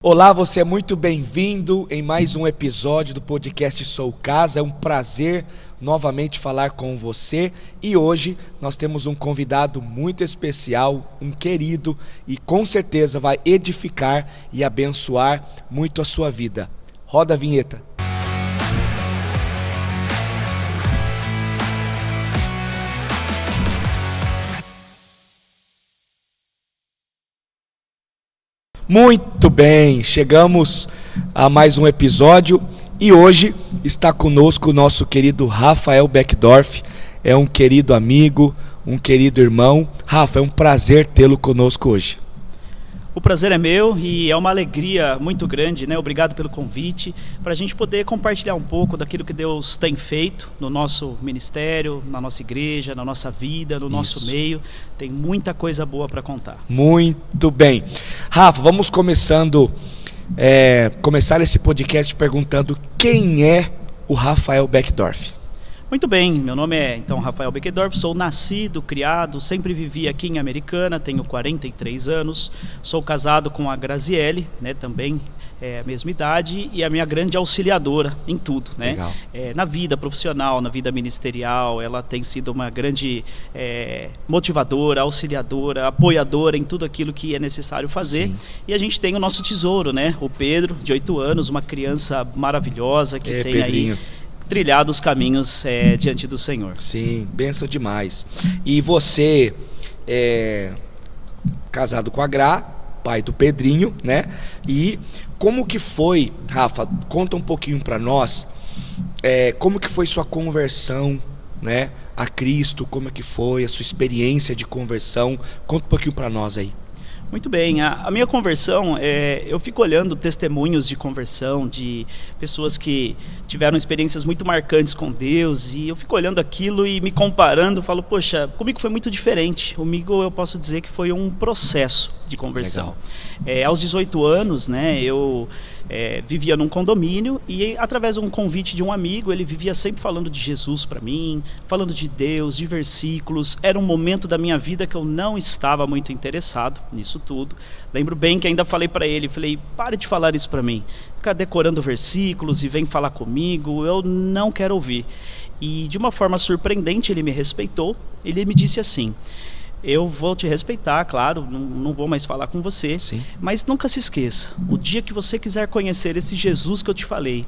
Olá, você é muito bem-vindo em mais um episódio do podcast Sou Casa. É um prazer novamente falar com você e hoje nós temos um convidado muito especial, um querido e com certeza vai edificar e abençoar muito a sua vida. Roda a vinheta. Muito bem, chegamos a mais um episódio e hoje está conosco o nosso querido Rafael Beckdorf. É um querido amigo, um querido irmão. Rafa, é um prazer tê-lo conosco hoje. O prazer é meu e é uma alegria muito grande, né? Obrigado pelo convite, para a gente poder compartilhar um pouco daquilo que Deus tem feito no nosso ministério, na nossa igreja, na nossa vida, no nosso meio. Tem muita coisa boa para contar. Muito bem. Rafa, vamos começar esse podcast perguntando quem é o Rafael Beckdorf. Muito bem, meu nome é então Rafael Beckdorf, sou nascido, criado, sempre vivi aqui em Americana, tenho 43 anos, sou casado com a Graziele, né, também é a mesma idade, e a minha grande auxiliadora em tudo, né? Legal. Na vida profissional, na vida ministerial, ela tem sido uma grande motivadora, auxiliadora, apoiadora em tudo aquilo que é necessário fazer. Sim. E a gente tem o nosso tesouro, né? O Pedro, de 8 anos, uma criança maravilhosa que tem Pedrinho. Aí trilhado os caminhos diante do Senhor. Sim, bênção demais. E você é casado com a Gra, pai do Pedrinho, né? E como que foi, Rafa, conta um pouquinho para nós, como que foi sua conversão, né, a Cristo, como é que foi a sua experiência de conversão? Conta um pouquinho para nós aí. Muito bem, a minha conversão, eu fico olhando testemunhos de conversão de pessoas que tiveram experiências muito marcantes com Deus e eu fico olhando aquilo e me comparando, falo, poxa, comigo foi muito diferente. Comigo eu posso dizer que foi um processo de conversão. Aos 18 anos, né, eu vivia num condomínio e através de um convite de um amigo, ele vivia sempre falando de Jesus para mim, falando de Deus, de versículos. Era um momento da minha vida que eu não estava muito interessado nisso tudo. Lembro bem que ainda falei para ele, pare de falar isso para mim, fica decorando versículos e vem falar comigo, eu não quero ouvir. E de uma forma surpreendente ele me respeitou, ele me disse assim: eu vou te respeitar, claro, não vou mais falar com você. Sim. Mas nunca se esqueça, o dia que você quiser conhecer esse Jesus que eu te falei,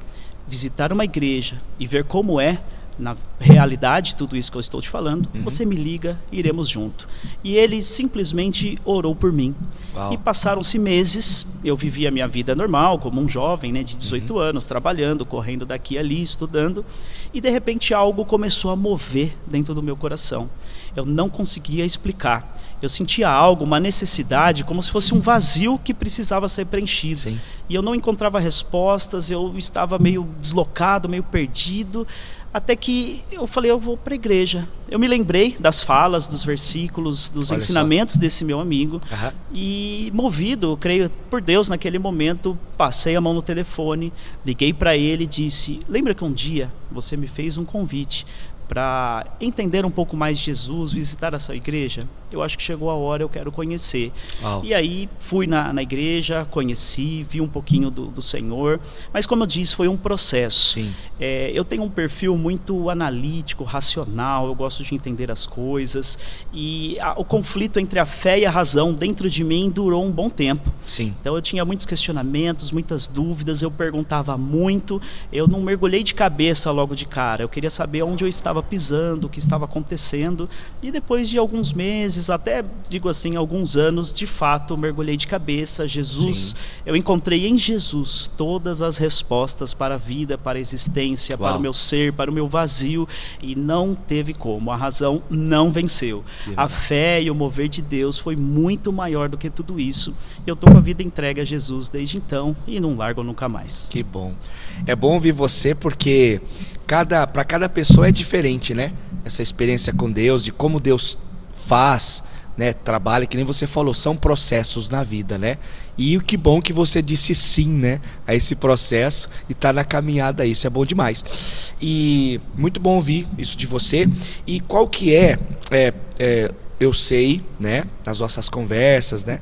visitar uma igreja e ver como é na realidade tudo isso que eu estou te falando, você me liga e iremos junto. E ele simplesmente orou por mim. Uau. E passaram-se meses, eu vivia a minha vida normal, como um jovem, né, de 18 anos, trabalhando, correndo daqui e ali, estudando, e de repente algo começou a mover dentro do meu coração. Eu não conseguia explicar. Eu sentia algo, uma necessidade, como se fosse um vazio que precisava ser preenchido. Sim. E eu não encontrava respostas, eu estava meio deslocado, meio perdido, até que eu falei, eu vou para a igreja. Eu me lembrei das falas, dos versículos, dos Olha ensinamentos só. desse meu amigo. E movido, eu creio, por Deus, naquele momento, passei a mão no telefone, liguei para ele e disse: lembra que um dia você me fez um convite para entender um pouco mais de Jesus, visitar essa igreja? Eu acho que chegou a hora, eu quero conhecer. Uau. E aí fui na igreja, conheci, vi um pouquinho do Senhor, mas como eu disse, foi um processo. Sim. Eu tenho um perfil muito analítico, racional, eu gosto de entender as coisas, e o conflito entre a fé e a razão dentro de mim durou um bom tempo. Sim. Então eu tinha muitos questionamentos, muitas dúvidas, eu perguntava muito, eu não mergulhei de cabeça logo de cara, eu queria saber onde eu estava pisando, o que estava acontecendo, e depois de alguns meses, até digo assim, alguns anos, de fato mergulhei de cabeça. Jesus, Sim. eu encontrei em Jesus todas as respostas para a vida, para a existência, Uau. para o meu ser, para o meu vazio, e não teve como, a razão não venceu. A fé e o mover de Deus foi muito maior do que tudo isso. Eu estou com a vida entregue a Jesus desde então e não largo nunca mais. Que bom. É bom ouvir você porque para cada pessoa é diferente, né? Essa experiência com Deus, de como Deus faz, né? Trabalha, que nem você falou, são processos na vida, né? E que bom que você disse sim, né? A esse processo e tá na caminhada, isso é bom demais. E muito bom ouvir isso de você. E qual que eu sei, né? Nas nossas conversas, né?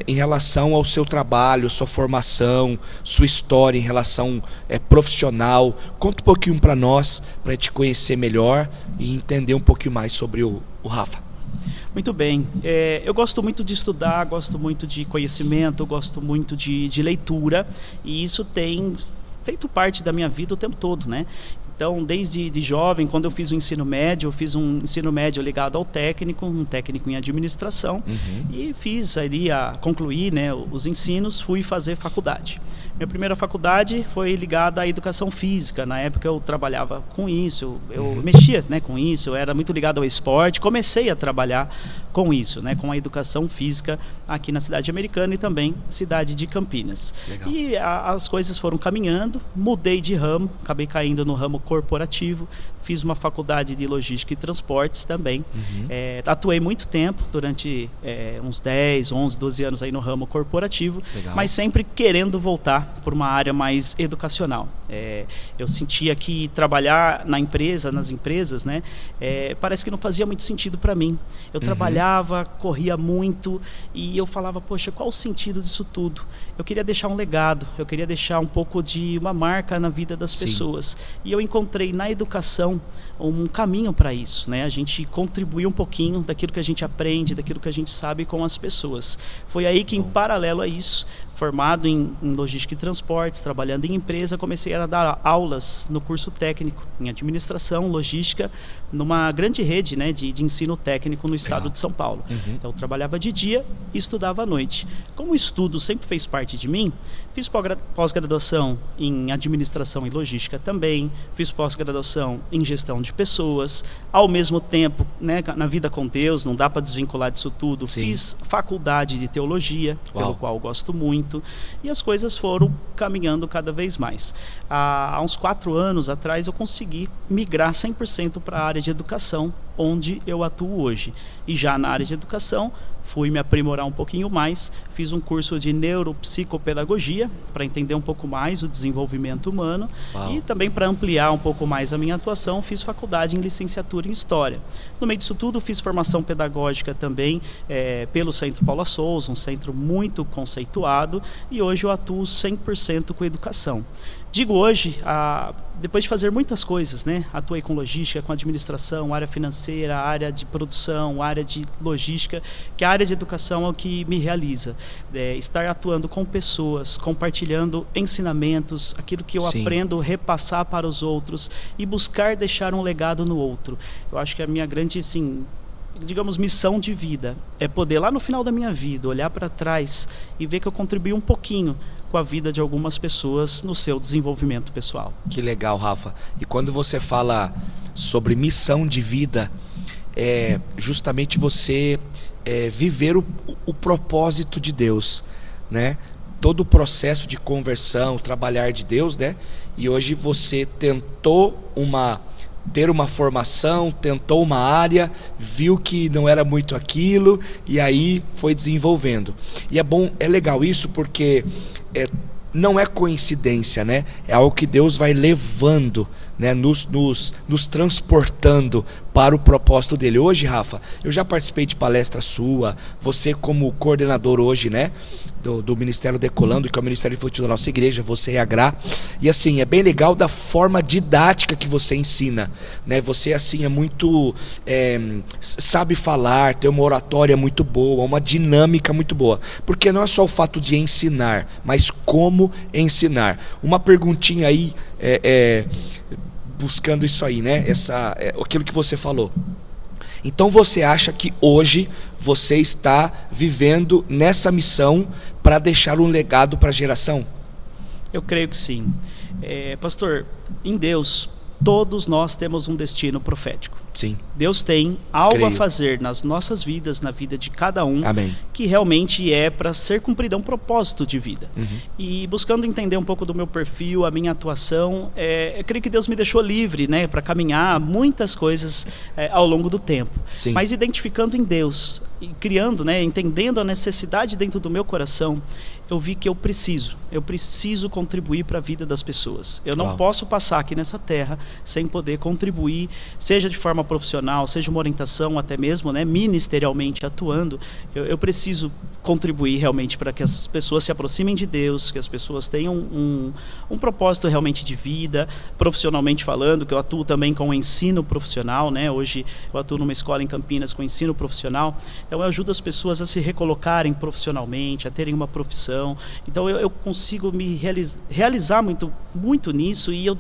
em relação ao seu trabalho, sua formação, sua história em relação profissional. Conta um pouquinho para nós, para a gente conhecer melhor e entender um pouquinho mais sobre o Rafa. Muito bem. Eu gosto muito de estudar, gosto muito de conhecimento, gosto muito de leitura, e isso tem feito parte da minha vida o tempo todo, né? Então, desde jovem, quando eu fiz o ensino médio, eu fiz um ensino médio ligado ao técnico, um técnico em administração, e fiz ali concluí, né, os ensinos, fui fazer faculdade. Minha primeira faculdade foi ligada à educação física. Na época eu trabalhava com isso, eu mexia, né, com isso, eu era muito ligado ao esporte, comecei a trabalhar com isso, né, com a educação física aqui na cidade americana e também cidade de Campinas. Legal. E as coisas foram caminhando, mudei de ramo, acabei caindo no ramo corporativo, fiz uma faculdade de logística e transportes também. Atuei muito tempo, durante uns 10, 11, 12 anos aí no ramo corporativo. Legal. Mas sempre querendo voltar por uma área mais educacional. Eu sentia que trabalhar nas empresas, né, parece que não fazia muito sentido para mim. Eu trabalhava, corria muito e eu falava, poxa, qual o sentido disso tudo? Eu queria deixar um legado, eu queria deixar um pouco de uma marca na vida das pessoas. E eu encontrei na educação um caminho para isso, né? A gente contribuir um pouquinho daquilo que a gente aprende, daquilo que a gente sabe com as pessoas. Foi aí que, em paralelo a isso, formado em logística e transportes, trabalhando em empresa, comecei a dar aulas no curso técnico em administração, logística, numa grande rede, né, de ensino técnico no estado de São Paulo. Então eu trabalhava de dia e estudava à noite. Como o estudo sempre fez parte de mim, fiz pós-graduação em administração e logística também, fiz pós-graduação em gestão de pessoas, ao mesmo tempo, né, na vida com Deus, não dá para desvincular disso tudo. Sim. Fiz faculdade de teologia, pelo qual eu gosto muito, e as coisas foram caminhando cada vez mais. Há uns 4 anos atrás eu consegui migrar 100% para a área de educação, onde eu atuo hoje. E já na área de educação, fui me aprimorar um pouquinho mais, fiz um curso de neuropsicopedagogia para entender um pouco mais o desenvolvimento humano. E também para ampliar um pouco mais a minha atuação, fiz faculdade em licenciatura em História. No meio disso tudo, fiz formação pedagógica também pelo Centro Paula Souza, um centro muito conceituado, e hoje eu atuo 100% com educação. Digo hoje, depois de fazer muitas coisas, né? Atuei com logística, com administração, área financeira, área de produção, área de logística, que a área de educação é o que me realiza. Estar atuando com pessoas, compartilhando ensinamentos, aquilo que eu aprendo, repassar para os outros e buscar deixar um legado no outro. Eu acho que a minha grande, assim, digamos, missão de vida é poder, lá no final da minha vida, olhar para trás e ver que eu contribuí um pouquinho com a vida de algumas pessoas no seu desenvolvimento pessoal. Que legal, Rafa. E quando você fala sobre missão de vida, é justamente você viver o propósito de Deus, né? Todo o processo de conversão, trabalhar de Deus, né? E hoje você tentou ter uma formação, tentou uma área, viu que não era muito aquilo e aí foi desenvolvendo. E é legal isso porque não é coincidência, né? É algo que Deus vai levando, né? Nos transportando para o propósito dele. Hoje, Rafa, eu já participei de palestra sua, você como coordenador hoje, né? Do Ministério Decolando, que é o Ministério Infantil da nossa igreja, você e a Gra. E assim, é bem legal da forma didática que você ensina, né? Você assim é muito sabe falar, tem uma oratória muito boa, uma dinâmica muito boa, porque não é só o fato de ensinar, mas como ensinar. Uma perguntinha aí, buscando isso aí, né? Aquilo que você falou. Então você acha que hoje você está vivendo nessa missão para deixar um legado para a geração? Eu creio que sim. Pastor, em Deus, todos nós temos um destino profético. Sim. Deus tem algo Creio. a fazer nas nossas vidas, na vida de cada um, Amém. que realmente é para ser cumprido, é um propósito de vida. E buscando entender um pouco do meu perfil, a minha atuação, eu creio que Deus me deixou livre, né, para caminhar muitas coisas ao longo do tempo. Sim. Mas identificando em Deus e criando, né, entendendo a necessidade dentro do meu coração, eu vi que eu preciso contribuir para a vida das pessoas. Eu não posso passar aqui nessa terra sem poder contribuir, seja de forma profissional, seja uma orientação, até mesmo, né, ministerialmente atuando. Eu preciso contribuir realmente para que as pessoas se aproximem de Deus, que as pessoas tenham um propósito realmente de vida, profissionalmente falando, que eu atuo também com o ensino profissional, né? Hoje eu atuo numa escola em Campinas com ensino profissional, então eu ajudo as pessoas a se recolocarem profissionalmente, a terem uma profissão. Então eu consigo me realizar muito nisso, e eu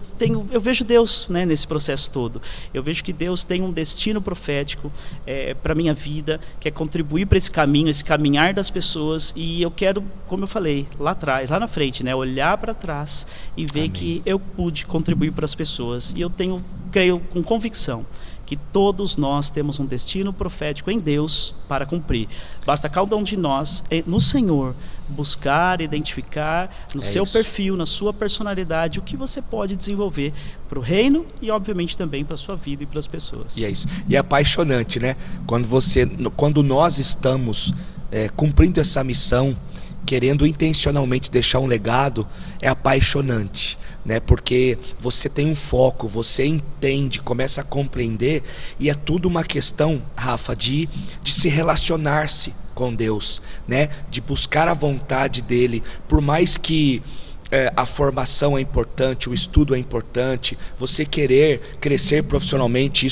vejo Deus, né, nesse processo todo. Eu vejo que Deus tem um destino profético para a minha vida, que é contribuir para esse caminho, esse caminhar das pessoas, e eu quero, como eu falei, lá atrás, lá na frente, né, olhar para trás e ver Amém. Que eu pude contribuir para as pessoas. E eu creio com convicção que todos nós temos um destino profético em Deus para cumprir. Basta cada um de nós, no Senhor, buscar, identificar no seu perfil, na sua personalidade, o que você pode desenvolver para o reino e, obviamente, também para a sua vida e para as pessoas. E é isso. E é apaixonante, né? Quando nós estamos cumprindo essa missão, querendo intencionalmente deixar um legado, é apaixonante, né? Porque você tem um foco, você entende, começa a compreender, e é tudo uma questão, Rafa, de se relacionar-se com Deus, né? De buscar a vontade dele, por mais que a formação é importante, o estudo é importante, você querer crescer profissionalmente,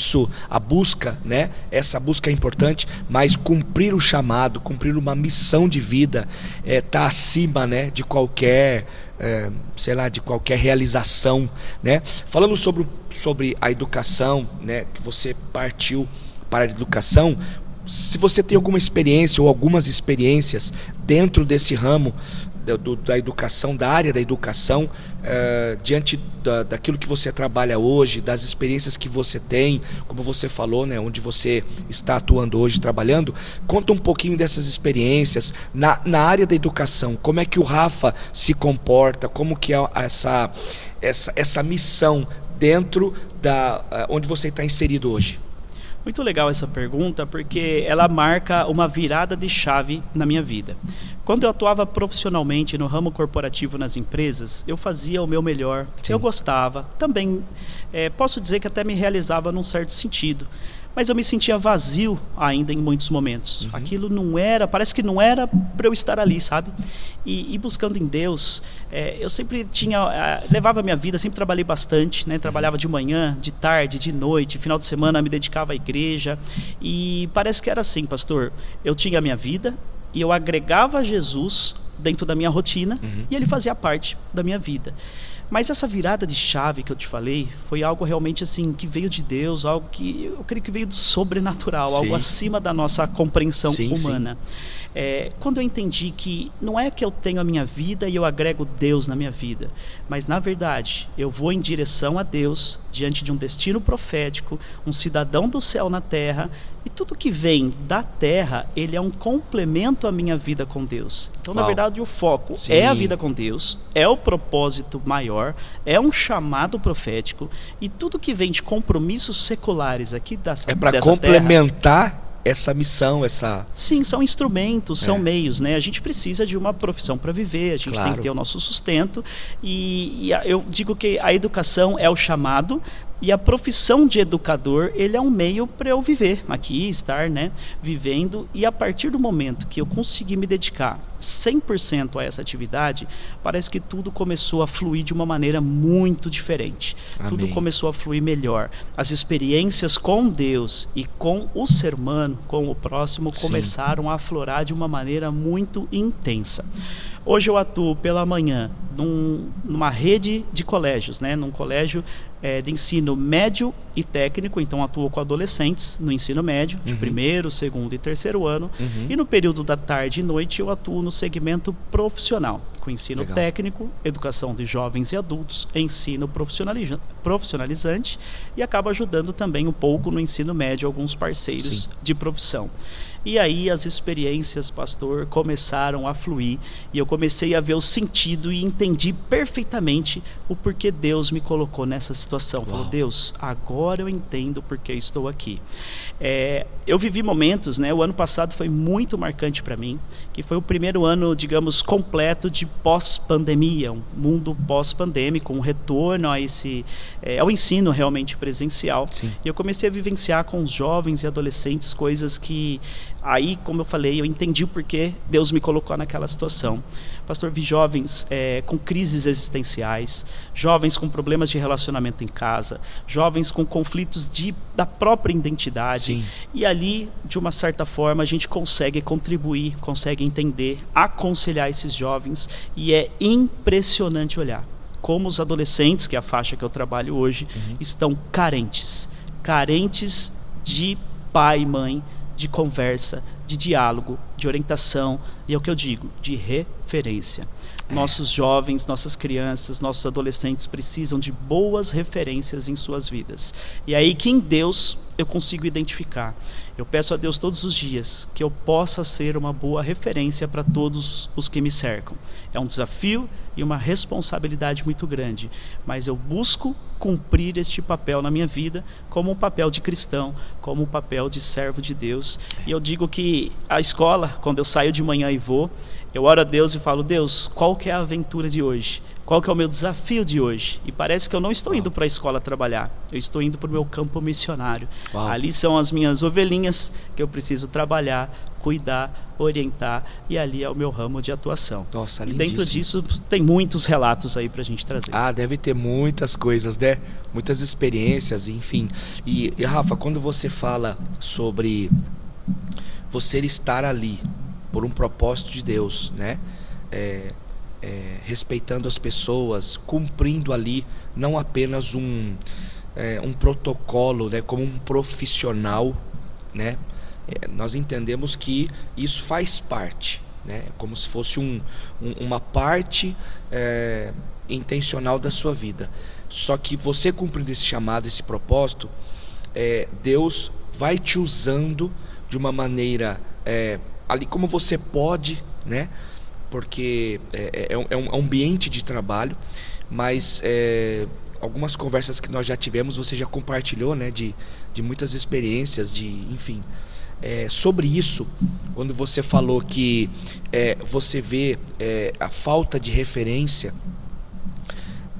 a busca, né? Essa busca é importante, mas cumprir o chamado, cumprir uma missão de vida, tá acima, né, de qualquer, de qualquer realização, né? Falando sobre a educação, né, que você partiu para a educação, se você tem alguma experiência ou algumas experiências dentro desse ramo da educação, da área da educação, diante daquilo que você trabalha hoje, das experiências que você tem, como você falou, né, onde você está atuando hoje, trabalhando, conta um pouquinho dessas experiências na área da educação. Como é que o Rafa se comporta, como que é essa missão dentro onde você está inserido hoje? Muito legal essa pergunta, porque ela marca uma virada de chave na minha vida. Quando eu atuava profissionalmente no ramo corporativo nas empresas, eu fazia o meu melhor, Sim. Eu gostava, também posso dizer que até me realizava num certo sentido, mas eu me sentia vazio ainda em muitos momentos. Uhum. Aquilo parece que não era para eu estar ali, sabe? E buscando em Deus, eu sempre levava a minha vida, sempre trabalhei bastante, né? Trabalhava de manhã, de tarde, de noite, final de semana me dedicava à igreja, e parece que era assim, pastor, eu tinha a minha vida e eu agregava Jesus dentro da minha rotina, e ele fazia parte da minha vida. Mas essa virada de chave que eu te falei foi algo realmente assim que veio de Deus, algo que eu creio que veio do sobrenatural, Sim. algo acima da nossa compreensão Sim, humana. Quando eu entendi que não é que eu tenho a minha vida e eu agrego Deus na minha vida, mas na verdade eu vou em direção a Deus, diante de um destino profético, um cidadão do céu na terra, e tudo que vem da terra, ele é um complemento à minha vida com Deus. Então, Uau. Na verdade, o foco Sim. é a vida com Deus, é o propósito maior, é um chamado profético, e tudo que vem de compromissos seculares aqui dessa terra... É para complementar essa missão, Sim, são instrumentos, são meios, né? A gente precisa de uma profissão para viver, a gente claro. Tem que ter o nosso sustento, e eu digo que a educação é o chamado, e a profissão de educador, ele é um meio para eu viver aqui, estar, né, vivendo, e a partir do momento que eu consegui me dedicar 100% a essa atividade, parece que tudo começou a fluir de uma maneira muito diferente. Amém. Tudo começou a fluir melhor. As experiências com Deus e com o ser humano, com o próximo, Sim. começaram a aflorar de uma maneira muito intensa. Hoje eu atuo pela manhã numa rede de colégios, né? Num colégio de ensino médio e técnico, então atuo com adolescentes no ensino médio, de primeiro, segundo e terceiro ano, e no período da tarde e noite eu atuo no segmento profissional, com ensino Legal. Técnico, educação de jovens e adultos, ensino profissionalizante, e acabo ajudando também um pouco no ensino médio alguns parceiros Sim. de profissão. E aí as experiências, pastor, começaram a fluir, e eu comecei a ver o sentido e entendi perfeitamente o porquê Deus me colocou nessa situação. Uau. Falou, Deus, agora eu entendo porque eu estou aqui. Eu vivi momentos, né? O ano passado foi muito marcante para mim, que foi o primeiro ano, digamos, completo de pós-pandemia, um mundo pós-pandêmico, um retorno a ao ensino realmente presencial. Sim. E eu comecei a vivenciar com os jovens e adolescentes coisas que, aí, como eu falei, eu entendi o porquê Deus me colocou naquela situação. Pastor, vi jovens com crises existenciais, jovens com problemas de relacionamento em casa, jovens com conflitos da própria identidade. Sim. E ali, de uma certa forma, a gente consegue contribuir, consegue entender, aconselhar esses jovens, e é impressionante olhar como os adolescentes, que é a faixa que eu trabalho hoje, estão carentes de pai e mãe, de conversa, de diálogo, de orientação, e é o que eu digo, de referência. Nossos jovens, nossas crianças, nossos adolescentes precisam de boas referências em suas vidas. E é aí que em Deus eu consigo identificar. Eu peço a Deus todos os dias que eu possa ser uma boa referência para todos os que me cercam. É um desafio e uma responsabilidade muito grande, mas eu busco cumprir este papel na minha vida como um papel de cristão, como um papel de servo de Deus. E eu digo que a escola, quando eu saio de manhã e vou, eu oro a Deus e falo, Deus, qual que é a aventura de hoje? Qual que é o meu desafio de hoje? E parece que eu não estou indo para a escola trabalhar, eu estou indo para o meu campo missionário. Uau. Ali são as minhas ovelhinhas que eu preciso trabalhar, cuidar, orientar, e ali é o meu ramo de atuação. Nossa, e lindíssimo. dentro disso tem muitos relatos aí para a gente trazer. Deve ter muitas coisas, né? Muitas experiências, enfim. E Rafa, quando você fala sobre você estar ali por um propósito de Deus, né? Respeitando as pessoas, cumprindo ali não apenas um protocolo, né? Como um profissional, né? Nós entendemos que isso faz parte, né? Como se fosse uma parte intencional da sua vida. Só que você cumprindo esse chamado, esse propósito, Deus vai te usando de uma maneira ali como você pode, né? Porque é um ambiente de trabalho, mas algumas conversas que nós já tivemos, você já compartilhou, né? De muitas experiências, enfim. Sobre isso, quando você falou que você vê a falta de referência,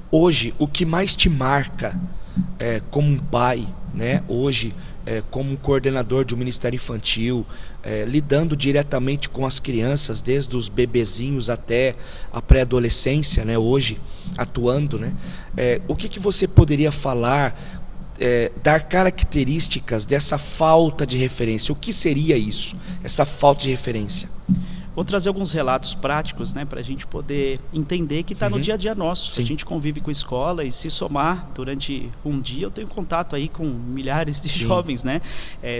hoje o que mais te marca como um pai, né? Hoje como um coordenador de um ministério infantil, lidando diretamente com as crianças, desde os bebezinhos até a pré-adolescência, né? Hoje atuando, né? O que você poderia falar, dar características dessa falta de referência? O que seria isso, essa falta de referência? Vou trazer alguns relatos práticos, né, para a gente poder entender que está no dia a dia nosso. Sim. A gente convive com a escola, e se somar durante um dia, eu tenho contato aí com milhares de jovens, né?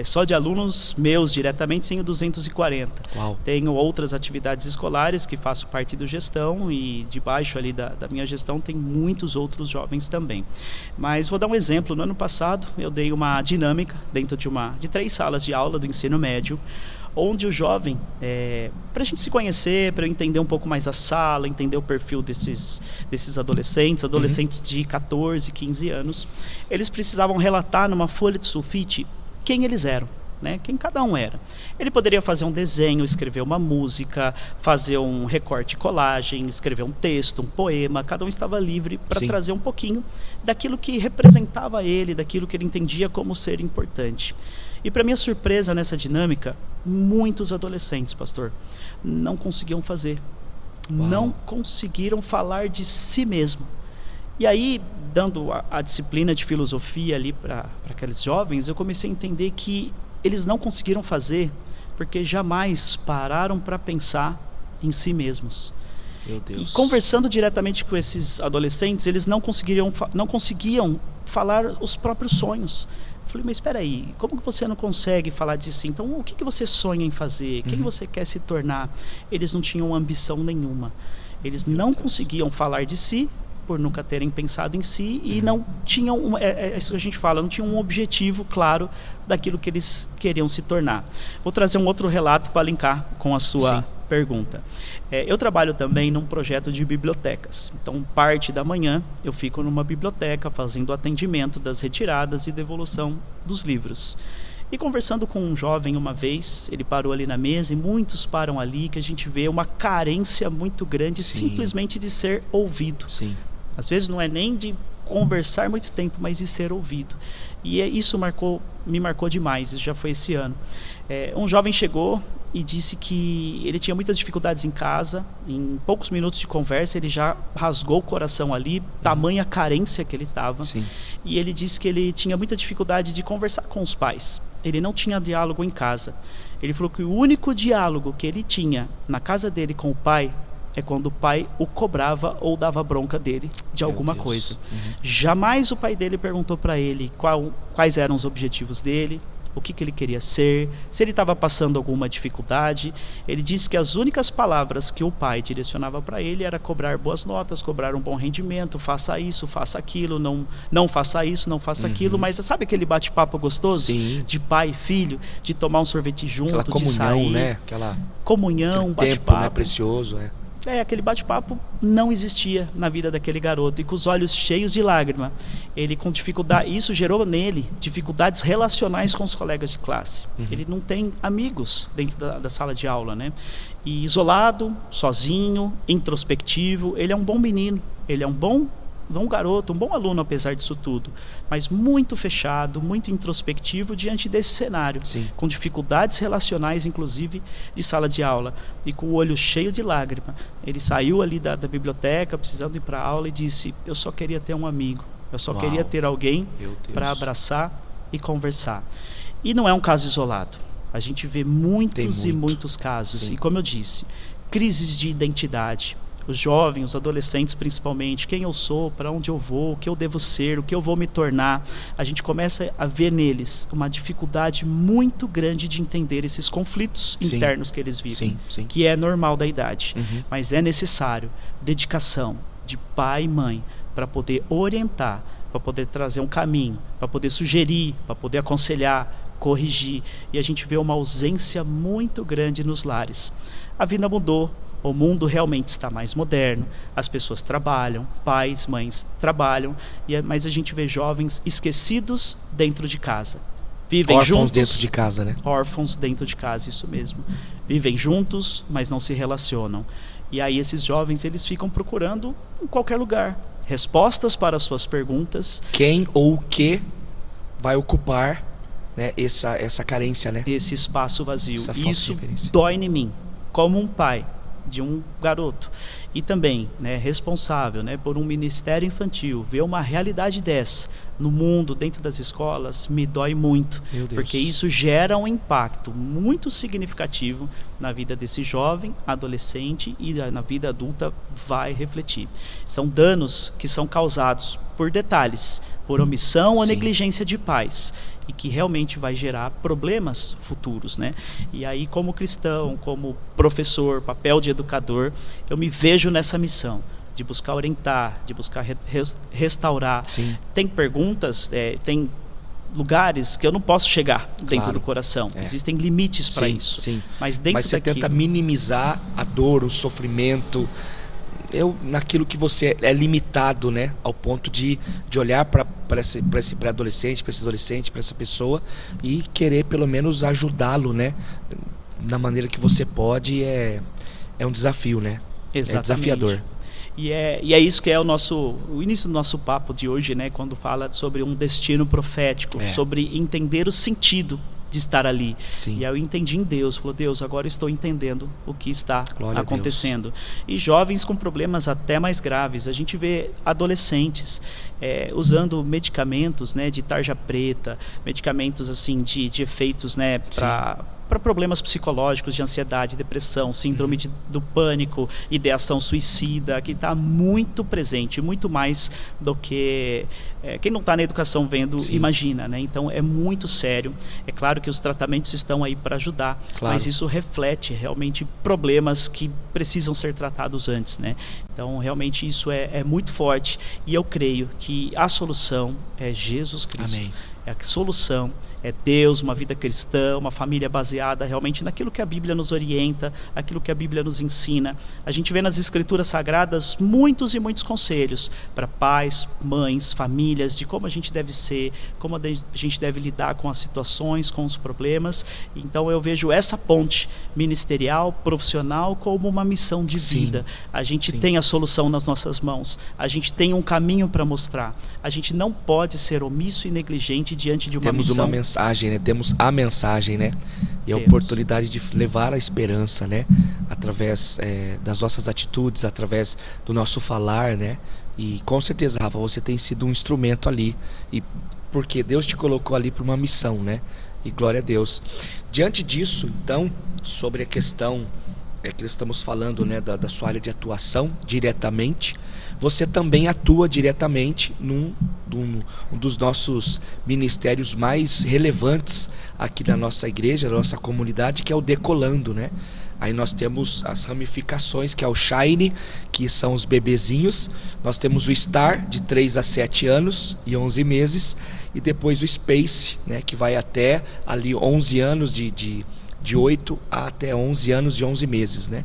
Só de alunos meus diretamente tenho 240. Uau. Tenho outras atividades escolares que faço parte do gestão, e debaixo ali da minha gestão tem muitos outros jovens também. Mas vou dar um exemplo. No ano passado eu dei uma dinâmica dentro de 3 salas de aula do ensino médio, onde o jovem, para a gente se conhecer, para eu entender um pouco mais a sala, entender o perfil desses adolescentes de 14, 15 anos, eles precisavam relatar numa folha de sulfite quem eles eram, né? Quem cada um era. Ele poderia fazer um desenho, escrever uma música, fazer um recorte colagem, escrever um texto, um poema. Cada um estava livre para trazer um pouquinho daquilo que representava ele, daquilo que ele entendia como ser importante. E para minha surpresa nessa dinâmica, muitos adolescentes, pastor, não conseguiam fazer. Uau. Não conseguiram falar de si mesmo. E aí, dando a disciplina de filosofia ali para aqueles jovens, eu comecei a entender que eles não conseguiram fazer porque jamais pararam para pensar em si mesmos. Meu Deus. E conversando diretamente com esses adolescentes, eles não conseguiam falar os próprios sonhos. Eu falei, mas espera aí, como que você não consegue falar disso? Então, o que você sonha em fazer? Quem você quer se tornar? Eles não tinham ambição nenhuma. Eles não conseguiam falar de si, por nunca terem pensado em si, e não tinham, isso que a gente fala, não tinham um objetivo claro daquilo que eles queriam se tornar. Vou trazer um outro relato para linkar com a sua pergunta. Eu trabalho também num projeto de bibliotecas. Então, parte da manhã eu fico numa biblioteca fazendo atendimento das retiradas e devolução dos livros. E conversando com um jovem uma vez, ele parou ali na mesa e muitos param ali, que a gente vê uma carência muito grande simplesmente de ser ouvido. Sim. Às vezes não é nem de conversar muito tempo, mas de ser ouvido. E isso me marcou demais, isso já foi esse ano. Um jovem chegou e disse que ele tinha muitas dificuldades em casa. Em poucos minutos de conversa ele já rasgou o coração ali, tamanha carência que ele estava. E ele disse que ele tinha muita dificuldade de conversar com os pais. Ele não tinha diálogo em casa. Ele falou que o único diálogo que ele tinha na casa dele com o pai é quando o pai o cobrava ou dava bronca dele de alguma coisa. Jamais o pai dele perguntou para ele quais eram os objetivos dele, o que ele queria ser, se ele estava passando alguma dificuldade. Ele disse que as únicas palavras que o pai direcionava para ele era cobrar boas notas, cobrar um bom rendimento, faça isso, faça aquilo, não faça isso, não faça aquilo. Mas sabe aquele bate-papo gostoso? De pai e filho, de tomar um sorvete junto, aquela comunhão, de sair, né? Comunhão, bate-papo, tempo, né? Precioso, aquele bate-papo não existia na vida daquele garoto. E com os olhos cheios de lágrima, ele com dificuldade, isso gerou nele dificuldades relacionais com os colegas de classe. Ele não tem amigos dentro da sala de aula, né? E isolado, sozinho, introspectivo. Ele é um bom menino, ele é um bom garoto, um bom aluno apesar disso tudo, mas muito fechado, muito introspectivo diante desse cenário, com dificuldades relacionais, inclusive de sala de aula, e com o olho cheio de lágrima. Ele saiu ali da biblioteca, precisando ir para a aula, e disse: eu só queria ter um amigo, eu só queria ter alguém para abraçar e conversar. E não é um caso isolado, a gente vê muitos e muitos casos, e como eu disse, crises de identidade. Os jovens, os adolescentes principalmente, quem eu sou, para onde eu vou, o que eu devo ser, o que eu vou me tornar. A gente começa a ver neles uma dificuldade muito grande de entender esses conflitos internos que eles vivem, que é normal da idade. Mas é necessário dedicação de pai e mãe para poder orientar, para poder trazer um caminho, para poder sugerir, para poder aconselhar, corrigir. E a gente vê uma ausência muito grande nos lares. A vida mudou. O mundo realmente está mais moderno, as pessoas trabalham, pais, mães trabalham, mas a gente vê jovens esquecidos dentro de casa. Vivem órfãos juntos, dentro de casa, né? Órfãos dentro de casa, isso mesmo. Vivem juntos, mas não se relacionam. E aí esses jovens, eles ficam procurando em qualquer lugar respostas para as suas perguntas. Quem ou o que vai ocupar, né, essa carência, né? Esse espaço vazio. Isso referência. Dói em mim, como um pai de um garoto, e também, né, responsável, né, por um ministério infantil, ver uma realidade dessa no mundo, dentro das escolas, me dói muito, porque isso gera um impacto muito significativo na vida desse jovem, adolescente, e na vida adulta vai refletir. São danos que são causados por detalhes, por omissão ou negligência de pais, e que realmente vai gerar problemas futuros, né? E aí, como cristão, como professor, papel de educador, eu me vejo nessa missão de buscar orientar, de buscar restaurar. Tem perguntas, tem lugares que eu não posso chegar dentro do coração. Existem limites para isso. Mas você tenta minimizar a dor, o sofrimento, naquilo que você é limitado, né, ao ponto de olhar para esse pré-adolescente, para esse adolescente, para essa pessoa, e querer pelo menos ajudá-lo, né, da maneira que você pode. É um desafio, né? Exatamente. É desafiador. E é isso que é o início do nosso papo de hoje, né, quando fala sobre um destino profético, sobre entender o sentido de estar ali. E aí eu entendi em Deus, falou: Deus, agora eu estou entendendo o que está acontecendo. E jovens com problemas até mais graves. A gente vê adolescentes usando medicamentos, né, de tarja preta, medicamentos assim de efeitos, né, para problemas psicológicos, de ansiedade, depressão, síndrome do pânico, ideação suicida, que está muito presente, muito mais do que quem não está na educação vendo imagina, né? Então é muito sério. É claro que os tratamentos estão aí para ajudar, mas isso reflete realmente problemas que precisam ser tratados antes, né? Então realmente isso é muito forte, e eu creio que a solução é Jesus Cristo. Amém. A solução é Deus, uma vida cristã, uma família baseada realmente naquilo que a Bíblia nos orienta, aquilo que a Bíblia nos ensina. A gente vê nas Escrituras Sagradas muitos e muitos conselhos para pais, mães, famílias, de como a gente deve ser, como a gente deve lidar com as situações, com os problemas. Então eu vejo essa ponte ministerial, profissional, como uma missão de vida. A gente tem a solução nas nossas mãos, a gente tem um caminho para mostrar. A gente não pode ser omisso e negligente diante de uma missão. Temos uma mensagem, né? Temos a mensagem, né? E a oportunidade de levar a esperança, né? Através das nossas atitudes, através do nosso falar, né? E com certeza, Rafa, você tem sido um instrumento ali. E porque Deus te colocou ali para uma missão, né? E glória a Deus. Diante disso, então, sobre a questão que nós estamos falando, né, da sua área de atuação diretamente, você também atua diretamente um dos nossos ministérios mais relevantes aqui na nossa igreja, na nossa comunidade, que é o Decolando, né? Aí nós temos as ramificações, que é o Shine, que são os bebezinhos. Nós temos o Star, de 3 a 7 anos e 11 meses. E depois o Space, né, que vai até ali 11 anos, de 8 até 11 anos e 11 meses, né?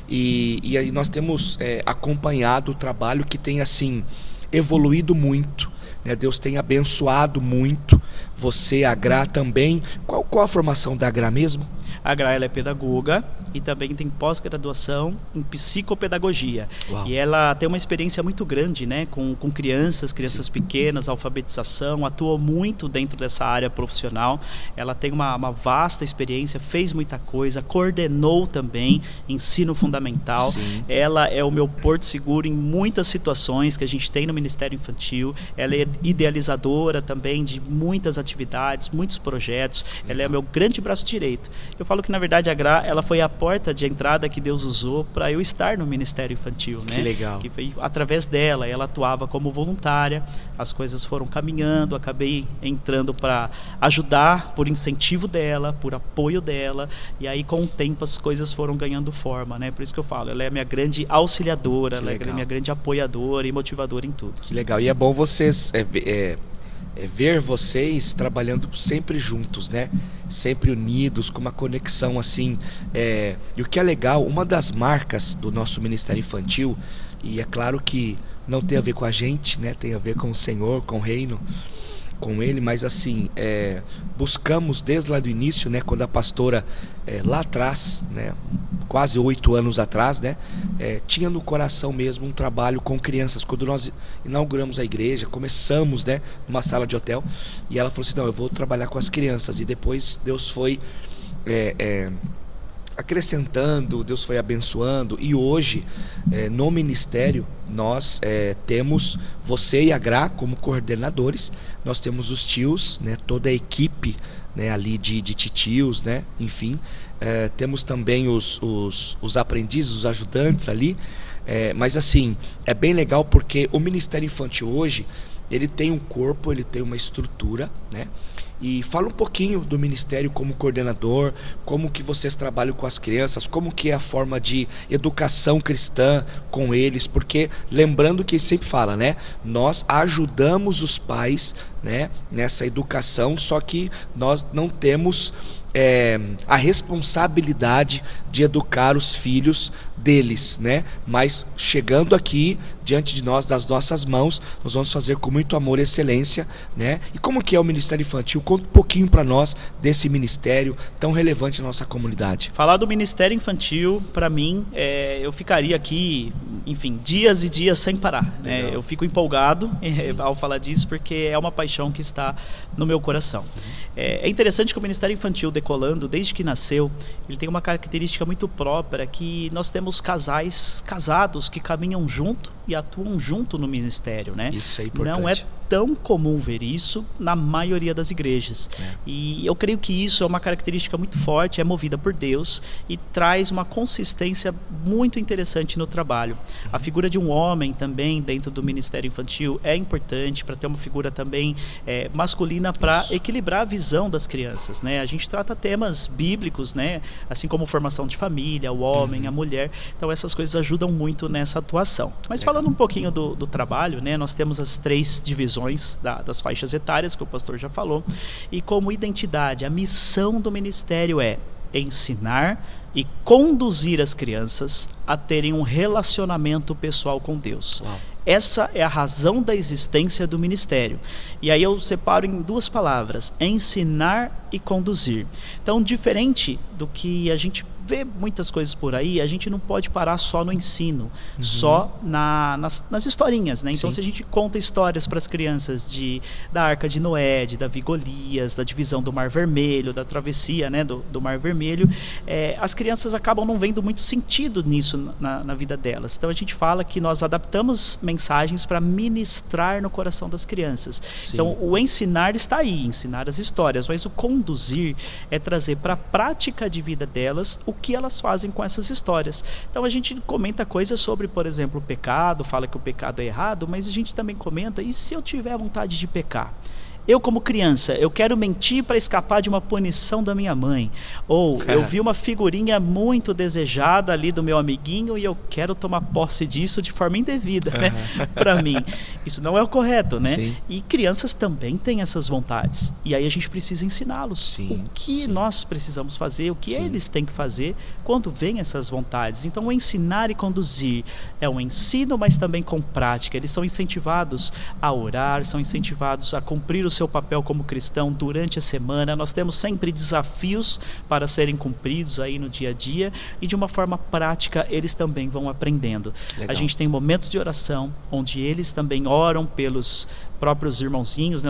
E aí nós temos acompanhado o trabalho que tem, assim, evoluído muito, né? Deus tem abençoado muito. Você, a Gra, também. Qual a formação da Gra mesmo? A Gra, ela é pedagoga e também tem pós-graduação em psicopedagogia. Uau. E ela tem uma experiência muito grande, né, com crianças pequenas, alfabetização, atua muito dentro dessa área profissional. Ela tem uma vasta experiência, fez muita coisa, coordenou também ensino fundamental. Sim. Ela é o meu porto seguro em muitas situações que a gente tem no Ministério Infantil. Ela é idealizadora também de muitas atividades, muitos projetos. Ela é o meu grande braço direito. Eu falo que, na verdade, a Gra, ela foi a porta de entrada que Deus usou para eu estar no Ministério Infantil, né? Que legal. Que foi através dela. Ela atuava como voluntária, as coisas foram caminhando, acabei entrando para ajudar por incentivo dela, por apoio dela, e aí com o tempo as coisas foram ganhando forma, né? Por isso que eu falo, ela é a minha grande auxiliadora, ela é a minha grande apoiadora e motivadora em tudo. Que legal. E é bom vocês ver vocês trabalhando sempre juntos, né? Sempre unidos, com uma conexão assim. E o que é legal, uma das marcas do nosso Ministério Infantil, e é claro que não tem a ver com a gente, né? Tem a ver com o Senhor, com o reino, com ele, mas assim, buscamos desde lá do início, né? Quando a pastora, lá atrás, né? Quase 8 anos atrás, né? Tinha no coração mesmo um trabalho com crianças. Quando nós inauguramos a igreja, começamos, né, numa sala de hotel, e ela falou assim, não, eu vou trabalhar com as crianças. E depois Deus foi acrescentando, Deus foi abençoando. E hoje, no ministério, nós temos você e a Gra como coordenadores. Nós temos os tios, né, toda a equipe, né, ali de titios, né, enfim. Temos também os aprendizes, os ajudantes ali. Mas assim, é bem legal porque o Ministério Infantil hoje, ele tem um corpo, ele tem uma estrutura, né? E fala um pouquinho do ministério como coordenador, como que vocês trabalham com as crianças, como que é a forma de educação cristã com eles, porque lembrando que ele sempre fala, né? Nós ajudamos os pais, né, nessa educação, só que nós não temos a responsabilidade de educar os filhos deles, né? Mas chegando aqui diante de nós, das nossas mãos, nós vamos fazer com muito amor e excelência, né? E como que é o Ministério Infantil? Conta um pouquinho para nós desse ministério tão relevante na nossa comunidade. Falar do Ministério Infantil, para mim, eu ficaria aqui, enfim, dias e dias sem parar, né? Eu fico empolgado ao falar disso, porque é uma paixão que está no meu coração. É interessante que o Ministério Infantil Decolando, desde que nasceu, ele tem uma característica muito própria, que nós temos casais casados que caminham junto e atuam junto no ministério, né? Isso é importante. Não é tão comum ver isso na maioria das igrejas. E eu creio que isso é uma característica muito forte, é movida por Deus e traz uma consistência muito interessante no trabalho. A figura de um homem também dentro do Ministério Infantil é importante para ter uma figura também masculina para equilibrar a visão das crianças, né? A gente trata temas bíblicos, né? Assim como formação de família, o homem, a mulher. Então essas coisas ajudam muito nessa atuação. Mas falando um pouquinho do trabalho, né? Nós temos as 3 divisões questões das faixas etárias, que o pastor já falou. E como identidade, a missão do ministério é ensinar e conduzir as crianças a terem um relacionamento pessoal com Deus. Uau. Essa é a razão da existência do ministério. E aí eu separo em duas palavras: ensinar e conduzir. Então, diferente do que a gente vê muitas coisas por aí, a gente não pode parar só no ensino, só nas historinhas, né? Então, Sim. se a gente conta histórias para as crianças da Arca de Noé, de Davi e Golias, da divisão do Mar Vermelho, da travessia, né, do Mar Vermelho, as crianças acabam não vendo muito sentido nisso na vida delas. Então, a gente fala que nós adaptamos mensagens para ministrar no coração das crianças. Sim. Então, o ensinar está aí, ensinar as histórias, mas o conduzir é trazer para a prática de vida delas o que elas fazem com essas histórias. Então a gente comenta coisas sobre, por exemplo, o pecado, fala que o pecado é errado, mas a gente também comenta: e se eu tiver vontade de pecar? Eu, como criança, eu quero mentir para escapar de uma punição da minha mãe. Ou eu vi uma figurinha muito desejada ali do meu amiguinho e eu quero tomar posse disso de forma indevida, né? Para mim. Isso não é o correto, né? Sim. E crianças também têm essas vontades. E aí a gente precisa ensiná-los o que nós precisamos fazer, o que eles têm que fazer quando vêm essas vontades. Então, o ensinar e conduzir é um ensino, mas também com prática. Eles são incentivados a orar, são incentivados a cumprir o seu papel como cristão durante a semana. Nós temos sempre desafios para serem cumpridos aí no dia a dia, e de uma forma prática eles também vão aprendendo. Legal. A gente tem momentos de oração onde eles também oram pelos próprios irmãozinhos, né,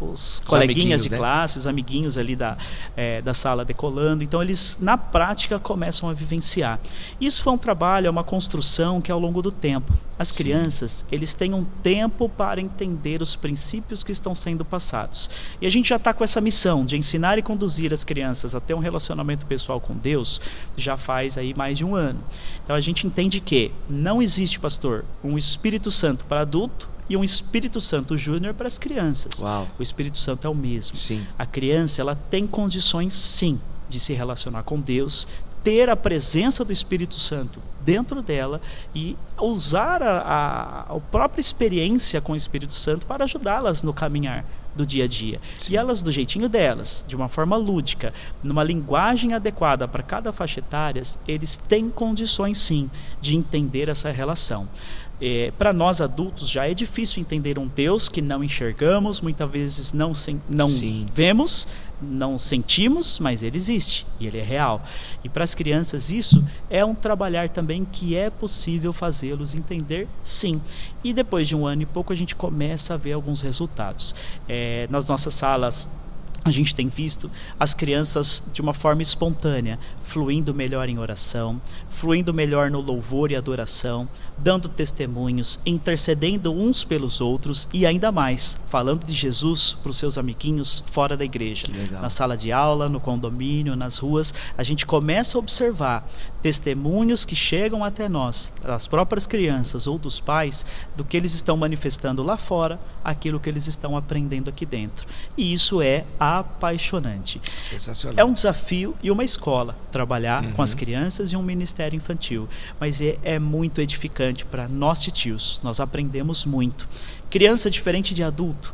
os coleguinhas de classe, os amiguinhos ali da sala decolando. Então eles na prática começam a vivenciar. Isso foi um trabalho, é uma construção que é ao longo do tempo. As crianças, eles têm um tempo para entender os princípios que estão sendo passados. E a gente já está com essa missão de ensinar e conduzir as crianças a ter um relacionamento pessoal com Deus já faz aí mais de um ano. Então a gente entende que não existe, pastor, um Espírito Santo para adulto e um Espírito Santo Júnior para as crianças. Uau. O Espírito Santo é o mesmo. Sim. A criança, ela tem condições, sim, de se relacionar com Deus, ter a presença do Espírito Santo dentro dela e usar a própria experiência com o Espírito Santo para ajudá-las no caminhar do dia a dia. Sim. E elas, do jeitinho delas, de uma forma lúdica, numa linguagem adequada para cada faixa etária, eles têm condições, sim, de entender essa relação. Para nós adultos já é difícil entender um Deus que não enxergamos, muitas vezes não vemos, não sentimos, mas ele existe e ele é real. E para as crianças isso é um trabalhar também que é possível fazê-los entender, sim. E depois de um ano e pouco a gente começa a ver alguns resultados. Nas nossas salas a gente tem visto as crianças de uma forma espontânea, fluindo melhor em oração, fluindo melhor no louvor e adoração, dando testemunhos, intercedendo uns pelos outros e ainda mais, falando de Jesus para os seus amiguinhos fora da igreja. Na sala de aula, no condomínio, nas ruas, a gente começa a observar testemunhos que chegam até nós, das próprias crianças ou dos pais, do que eles estão manifestando lá fora, aquilo que eles estão aprendendo aqui dentro. E isso é apaixonante. Sensacional. É um desafio e uma escola trabalhar com as crianças e um ministério infantil, mas é muito edificante para nós titios. Nós aprendemos muito. Criança diferente de adulto,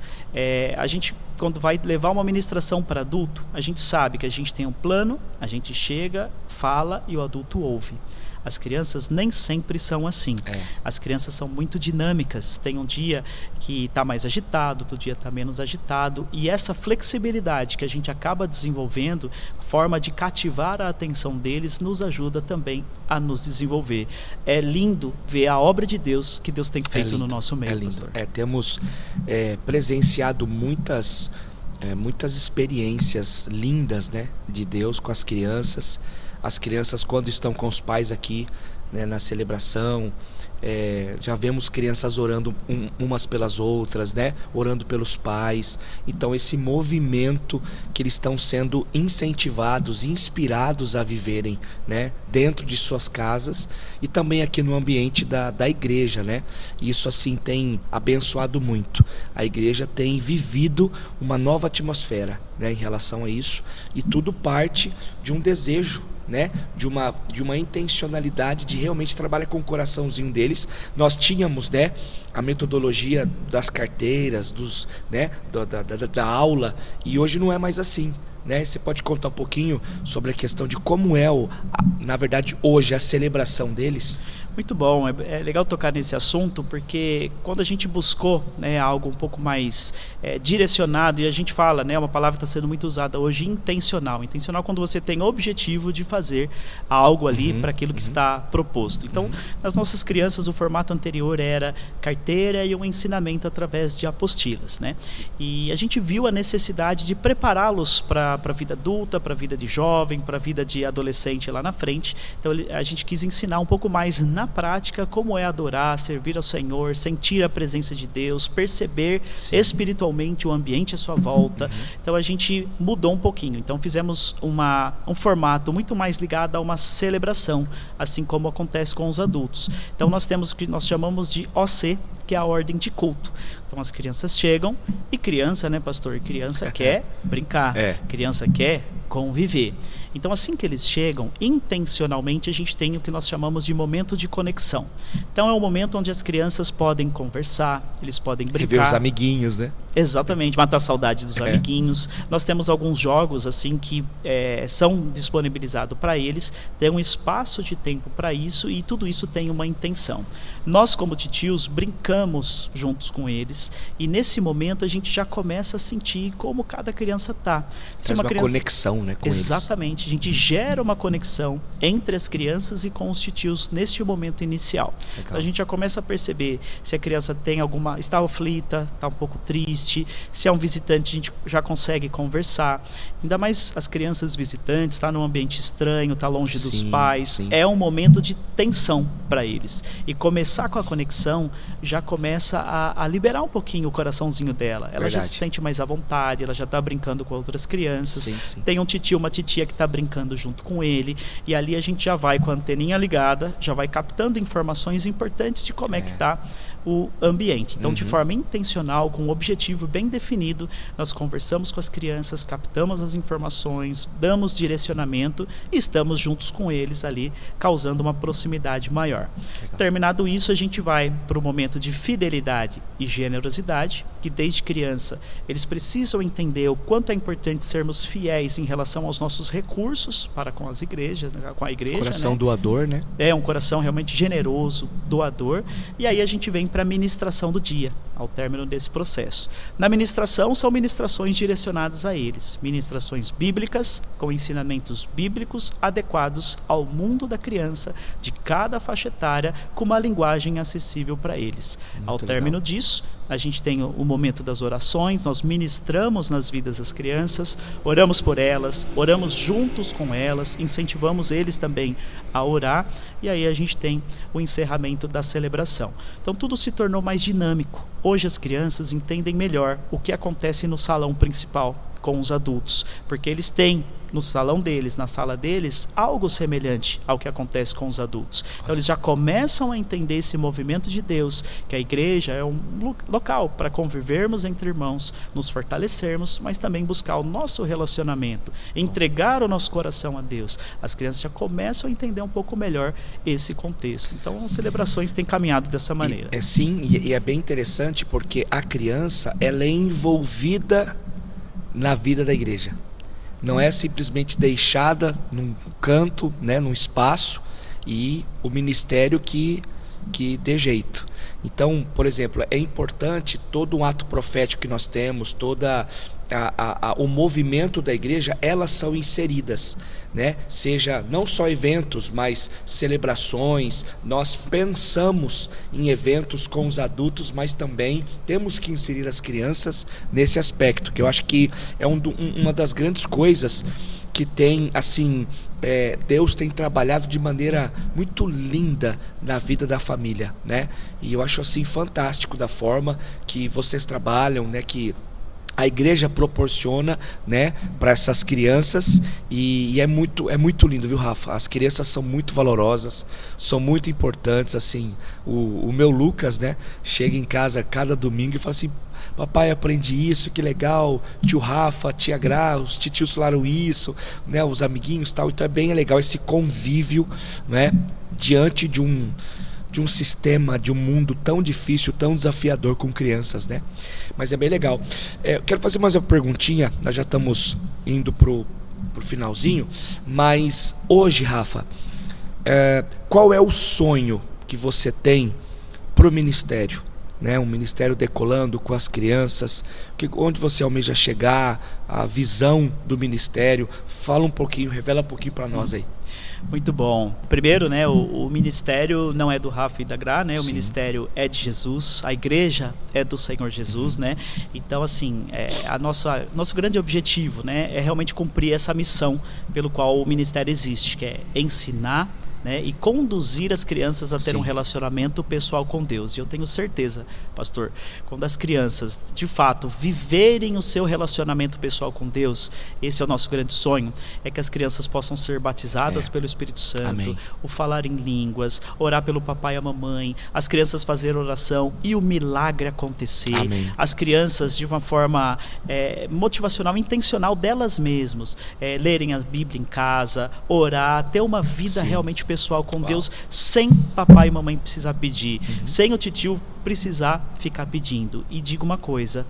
a gente quando vai levar uma ministração para adulto, a gente sabe que a gente tem um plano, a gente chega, fala e o adulto ouve. As crianças nem sempre são assim. As crianças são muito dinâmicas. Tem um dia que está mais agitado, outro dia está menos agitado. E essa flexibilidade que a gente acaba desenvolvendo, forma de cativar a atenção deles, nos ajuda também a nos desenvolver. É lindo ver a obra de Deus que Deus tem feito no nosso meio. É lindo. Pastor. Temos presenciado muitas experiências lindas, né, de Deus com as crianças. As crianças, quando estão com os pais aqui, né, na celebração, já vemos crianças orando umas pelas outras, né, orando pelos pais. Então esse movimento que eles estão sendo incentivados, inspirados a viverem, né, dentro de suas casas e também aqui no ambiente da igreja, né? Isso assim tem abençoado muito. A igreja tem vivido uma nova atmosfera, né, em relação a isso, e tudo parte de um desejo né, de uma intencionalidade de realmente trabalhar com o coraçãozinho deles. Nós tínhamos, né, a metodologia das carteiras, né, da aula, e hoje não é mais assim, né? Você pode contar um pouquinho sobre a questão de como é, na verdade, hoje a celebração deles? Muito bom, é legal tocar nesse assunto, porque quando a gente buscou, né, algo um pouco mais direcionado, e a gente fala, né, uma palavra que está sendo muito usada hoje, intencional. Intencional quando você tem o objetivo de fazer algo ali para aquilo que está proposto. Então, nas nossas crianças, o formato anterior era carteira e um ensinamento através de apostilas, né? E a gente viu a necessidade de prepará-los para a vida adulta, para a vida de jovem, para a vida de adolescente lá na frente. Então, a gente quis ensinar um pouco mais na prática como é adorar, servir ao Senhor, sentir a presença de Deus, perceber espiritualmente o ambiente à sua volta. Então a gente mudou um pouquinho. Então fizemos um formato muito mais ligado a uma celebração, assim como acontece com os adultos. Então nós temos o que nós chamamos de OC, que é a ordem de culto. Então as crianças chegam, e criança, né, pastor? Criança quer brincar, criança quer conviver. Então assim que eles chegam, intencionalmente a gente tem o que nós chamamos de momento de conexão. Então é um momento onde as crianças podem conversar, eles podem brincar. Rever os amiguinhos, né? Exatamente, matar a saudade dos amiguinhos. Nós temos alguns jogos assim que são disponibilizados para eles, tem um espaço de tempo para isso, e tudo isso tem uma intenção. Nós, como titios, brincamos juntos com eles, e nesse momento a gente já começa a sentir como cada criança está. Faz uma conexão, né, com eles. Exatamente, a gente gera uma conexão entre as crianças e com os titios neste momento inicial. Então, a gente já começa a perceber se a criança está aflita, está um pouco triste, se é um visitante a gente já consegue conversar. Ainda mais as crianças visitantes, está num ambiente estranho, está longe dos pais, é um momento de tensão para eles. E começar com a conexão já começa a liberar um pouquinho o coraçãozinho dela. Ela já se sente mais à vontade, ela já está brincando com outras crianças. Tem um titio, uma titia que está brincando junto com ele, e ali a gente já vai com a anteninha ligada, já vai captando informações importantes de como é que está o ambiente. Então, de forma intencional, com um objetivo bem definido, nós conversamos com as crianças, captamos as informações, damos direcionamento e estamos juntos com eles ali, causando uma proximidade maior. Terminado isso, a gente vai para o momento de fidelidade e generosidade, que desde criança eles precisam entender o quanto é importante sermos fiéis em relação aos nossos recursos para com as igrejas, com a igreja. Coração, né? Doador, né? É um coração realmente generoso, doador. E aí a gente vem para a ministração do dia, ao término desse processo. Na ministração, são ministrações direcionadas a eles, ministrações bíblicas, com ensinamentos bíblicos adequados ao mundo da criança, de cada faixa etária, com uma linguagem acessível para eles. Ao término disso, a gente tem o momento das orações, nós ministramos nas vidas das crianças, oramos por elas, oramos juntos com elas, incentivamos eles também a orar, e aí a gente tem o encerramento da celebração. Então tudo se tornou mais dinâmico. Hoje as crianças entendem melhor o que acontece no salão principal com os adultos, porque eles têm no salão deles, na sala deles, algo semelhante ao que acontece com os adultos. Então eles já começam a entender esse movimento de Deus, que a igreja é um local para convivermos entre irmãos, nos fortalecermos, mas também buscar o nosso relacionamento, entregar o nosso coração a Deus. As crianças já começam a entender um pouco melhor esse contexto. Então as celebrações têm caminhado dessa maneira. E é bem interessante porque a criança, ela é envolvida na vida da igreja. Não é simplesmente deixada num canto, né, num espaço, e o ministério que dê jeito. Então, por exemplo, é importante todo um ato profético que nós temos, toda o movimento da igreja, elas são inseridas, né? Seja não só eventos, mas celebrações. Nós pensamos em eventos com os adultos, mas também temos que inserir as crianças nesse aspecto, que eu acho que é uma das grandes coisas que tem, assim, Deus tem trabalhado de maneira muito linda na vida da família, né? E eu acho assim fantástico da forma que vocês trabalham, né? Que a igreja proporciona, né, para essas crianças, e é muito lindo, viu, Rafa? As crianças são muito valorosas, são muito importantes, assim. O meu Lucas, né, chega em casa cada domingo e fala assim: papai, aprendi isso, que legal, tio Rafa, tia Gra, os titios falaram isso, né, os amiguinhos, tal. Então é bem legal esse convívio, né, diante de um sistema, de um mundo tão difícil, tão desafiador com crianças, né? Mas é bem legal. Eu quero fazer mais uma perguntinha, nós já estamos indo pro finalzinho, mas hoje, Rafa, qual é o sonho que você tem pro ministério? Né? Um ministério decolando com as crianças, onde você almeja chegar, a visão do ministério. Fala um pouquinho, revela um pouquinho para nós aí. Muito bom. Primeiro, né, o ministério não é do Rafa e da Gra, né? O Sim. ministério é de Jesus, a igreja é do Senhor Jesus, né? Então, assim, nosso grande objetivo, né, é realmente cumprir essa missão pelo qual o ministério existe, que é ensinar, né, e conduzir as crianças a ter Sim. um relacionamento pessoal com Deus. E eu tenho certeza, pastor, quando as crianças, de fato, viverem o seu relacionamento pessoal com Deus, esse é o nosso grande sonho, é que as crianças possam ser batizadas pelo Espírito Santo, Amém. o falar em línguas, orar pelo papai e a mamãe, as crianças fazer oração e o milagre acontecer. Amém. As crianças, de uma forma motivacional, intencional delas mesmas, lerem a Bíblia em casa, orar, ter uma vida Sim. realmente pessoal com Uau. Deus, sem papai e mamãe precisar pedir, sem o titio precisar ficar pedindo. E digo uma coisa,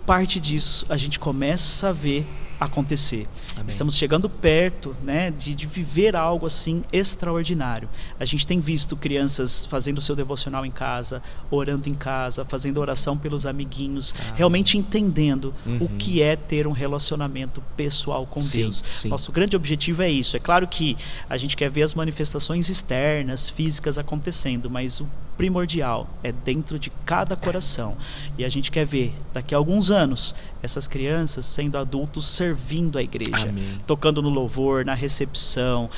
parte disso a gente começa a ver acontecer. Amém. Estamos chegando perto, né, de viver algo assim extraordinário. A gente tem visto crianças fazendo o seu devocional em casa, orando em casa, fazendo oração pelos amiguinhos, realmente entendendo o que é ter um relacionamento pessoal com Sim, Deus. sim. Nosso grande objetivo é isso. É claro que a gente quer ver as manifestações externas, físicas acontecendo, mas o primordial é dentro de cada coração. E a gente quer ver, daqui a alguns anos, essas crianças sendo adultos servindo a igreja, Amém. tocando no louvor, na recepção,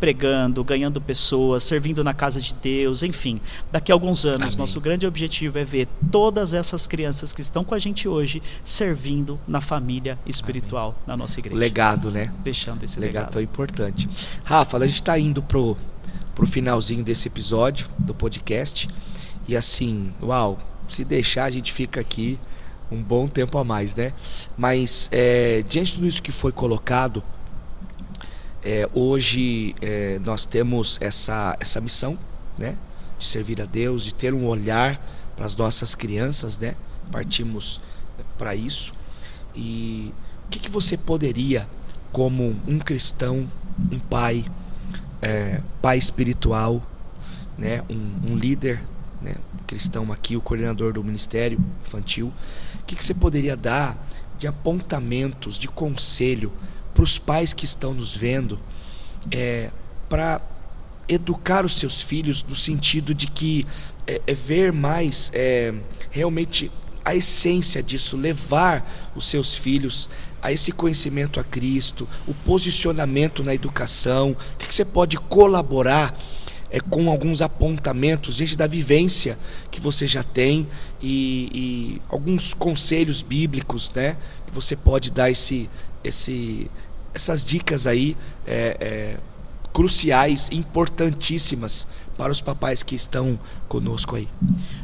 pregando, ganhando pessoas, servindo na casa de Deus, enfim. Daqui a alguns anos, Amém. nosso grande objetivo é ver todas essas crianças que estão com a gente hoje servindo na família espiritual da nossa igreja. O legado, né? Deixando esse Legado legado. tão importante. Rafa, a gente está indo pro finalzinho desse episódio do podcast. E assim, uau, se deixar a gente fica aqui um bom tempo a mais, né? Mas diante de tudo isso que foi colocado, hoje nós temos essa missão, né? De servir a Deus, de ter um olhar para as nossas crianças, né? Partimos para isso. E o que você poderia, como um cristão, um pai, pai espiritual, né? Um líder, né, cristão aqui, o coordenador do Ministério Infantil, o que você poderia dar de apontamentos, de conselho para os pais que estão nos vendo, para educar os seus filhos no sentido de que ver mais realmente a essência disso, levar os seus filhos a esse conhecimento a Cristo, o posicionamento na educação? O que você pode colaborar com alguns apontamentos diante da vivência que você já tem e alguns conselhos bíblicos, né, que você pode dar essas dicas aí cruciais, importantíssimas para os papais que estão conosco aí?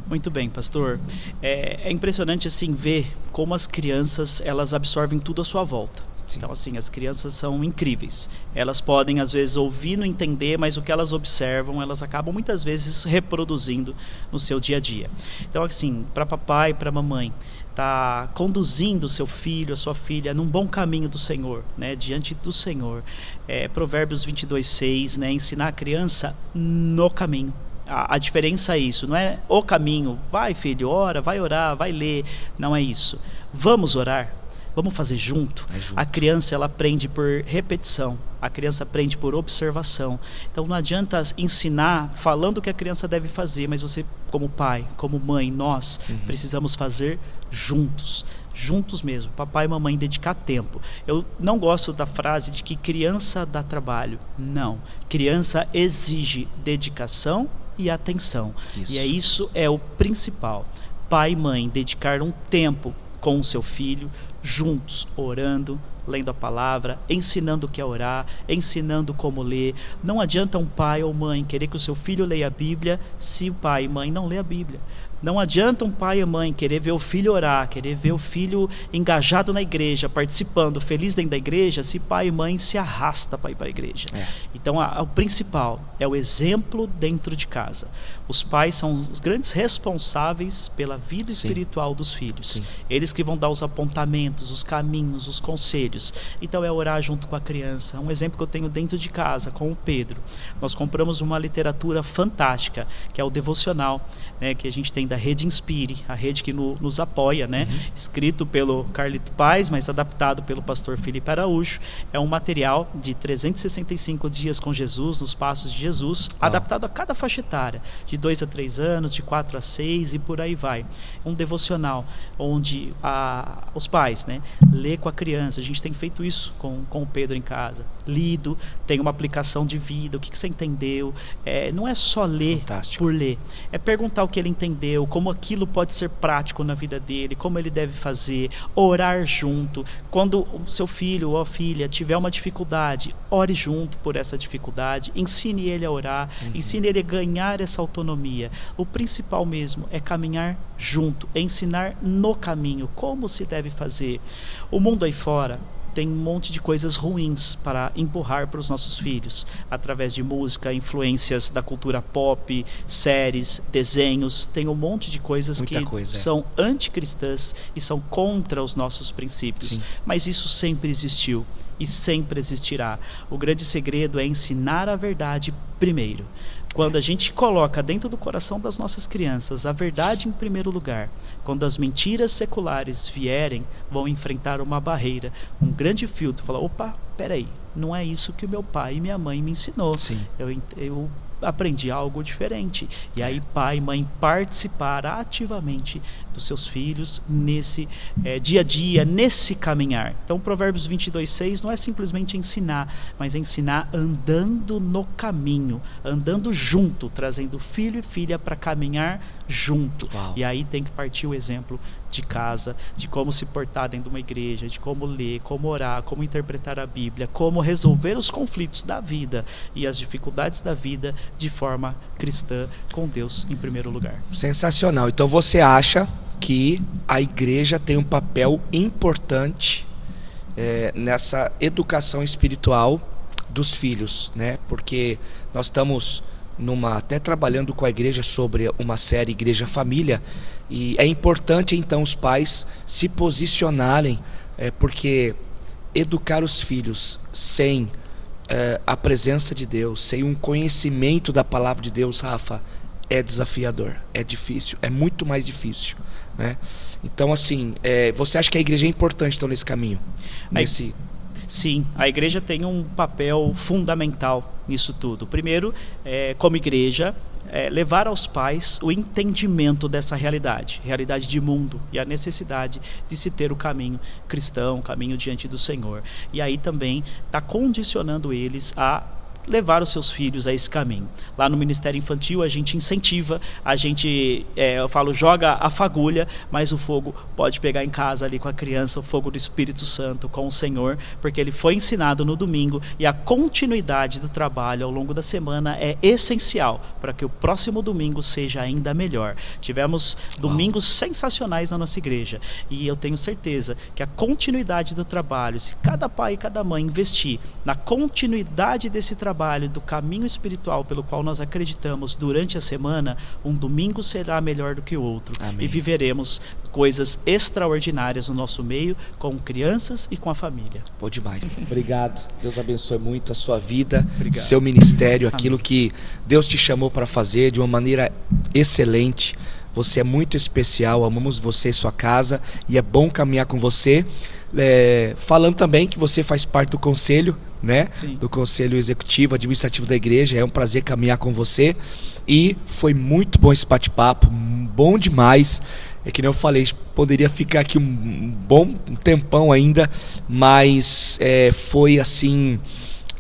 Muito bem, pastor. É impressionante assim ver como as crianças, elas absorvem tudo à sua volta. Sim. Então, assim, as crianças são incríveis. Elas podem, às vezes, ouvir, não entender, mas o que elas observam, elas acabam, muitas vezes, reproduzindo no seu dia a dia. Então, assim, para papai e para mamãe, tá conduzindo o seu filho, a sua filha, num bom caminho do Senhor, né? Diante do Senhor. Provérbios 22:6, né? Ensinar a criança no caminho. A diferença é isso, não é o caminho. Vai, filho, ora, vai orar, vai ler. Não é isso. Vamos orar. Vamos fazer junto? A criança, ela aprende por repetição. A criança aprende por observação. Então não adianta ensinar falando o que a criança deve fazer, mas você, como pai, como mãe, nós precisamos fazer juntos. Juntos mesmo, papai e mamãe, dedicar tempo. Eu não gosto da frase de que criança dá trabalho. Não, criança exige dedicação e atenção. Isso. E isso é o principal. Pai e mãe dedicar um tempo com o seu filho, juntos, orando, lendo a palavra, ensinando o que é orar, ensinando como ler. Não adianta um pai ou mãe querer que o seu filho leia a Bíblia se o pai e mãe não lê a Bíblia. Não adianta um pai e mãe querer ver o filho orar, querer ver o filho engajado na igreja, participando, feliz dentro da igreja, se pai e mãe se arrasta para ir para a igreja. Então, o principal é o exemplo dentro de casa. Os pais são os grandes responsáveis pela vida espiritual dos filhos. Sim. Eles que vão dar os apontamentos, os caminhos, os conselhos. Então, é orar junto com a criança. Um exemplo que eu tenho dentro de casa, com o Pedro. Nós compramos uma literatura fantástica, que é o devocional, né, que a gente tem da Rede Inspire, a rede que nos apoia, né? Escrito pelo Carlito Paz, mas adaptado pelo pastor Felipe Araújo. É um material de 365 dias com Jesus, nos passos de Jesus, adaptado a cada faixa etária, de 2 a 3 anos, de 4 a 6 e por aí vai. Um devocional onde os pais, né, lê com a criança. A gente tem feito isso com o Pedro em casa. Lido, tem uma aplicação de vida, o que você entendeu. Não é só ler por ler, é perguntar o que ele entendeu, como aquilo pode ser prático na vida dele, como ele deve fazer, orar junto. Quando o seu filho ou a filha tiver uma dificuldade, ore junto por essa dificuldade, ensine ele a orar, ensine ele a ganhar essa autonomia. O principal mesmo é caminhar junto, é ensinar no caminho, como se deve fazer. O mundo aí fora tem um monte de coisas ruins para empurrar para os nossos filhos, através de música, influências da cultura pop, séries, desenhos. Tem um monte de coisas são anticristãs e são contra os nossos princípios. Sim. Mas isso sempre existiu e sempre existirá. O grande segredo é ensinar a verdade primeiro. Quando a gente coloca dentro do coração das nossas crianças a verdade em primeiro lugar, quando as mentiras seculares vierem, vão enfrentar uma barreira, um grande filtro, falar, opa, peraí, não é isso que o meu pai e minha mãe me ensinou. Sim. Eu aprendi algo diferente. E aí pai e mãe participar ativamente dos seus filhos nesse dia a dia, nesse caminhar. Então Provérbios 22:6 não é simplesmente ensinar, mas é ensinar andando no caminho, andando junto, trazendo filho e filha para caminhar junto. Uau. E aí tem que partir o exemplo de casa, de como se portar dentro de uma igreja, de como ler, como orar, como interpretar a Bíblia, como resolver os conflitos da vida e as dificuldades da vida de forma cristã, com Deus em primeiro lugar. Sensacional. Então você acha que a igreja tem um papel importante nessa educação espiritual dos filhos, né? Porque nós estamos até trabalhando com a igreja sobre uma série Igreja Família, e é importante então os pais se posicionarem, porque educar os filhos sem a presença de Deus, sem um conhecimento da palavra de Deus, Rafa, é desafiador, é difícil, é muito mais difícil, né? Então assim, você acha que a igreja é importante então nesse caminho? Sim, a igreja tem um papel fundamental nisso tudo. Primeiro, como igreja, levar aos pais o entendimento dessa realidade de mundo, e a necessidade de se ter o caminho cristão, o caminho diante do Senhor. E aí também está condicionando eles a levar os seus filhos a esse caminho. Lá no Ministério Infantil a gente incentiva, a gente, eu falo, joga a fagulha, mas o fogo pode pegar em casa ali com a criança, o fogo do Espírito Santo com o Senhor, porque ele foi ensinado no domingo, e a continuidade do trabalho ao longo da semana é essencial para que o próximo domingo seja ainda melhor. Tivemos domingos sensacionais na nossa igreja, e eu tenho certeza que a continuidade do trabalho, se cada pai e cada mãe investir na continuidade desse trabalho, do caminho espiritual pelo qual nós acreditamos durante a semana, um domingo será melhor do que o outro. Amém. E viveremos coisas extraordinárias no nosso meio, com crianças e com a família. Pô, demais. Obrigado. Deus abençoe muito a sua vida, seu ministério, aquilo que Deus te chamou para fazer de uma maneira excelente. Você é muito especial, amamos você e sua casa, e é bom caminhar com você. Falando também que você faz parte do conselho, né? Sim. Do conselho executivo, administrativo da igreja. É um prazer caminhar com você, e foi muito bom esse bate-papo, bom demais. É que nem eu falei, poderia ficar aqui um bom tempão ainda, mas foi assim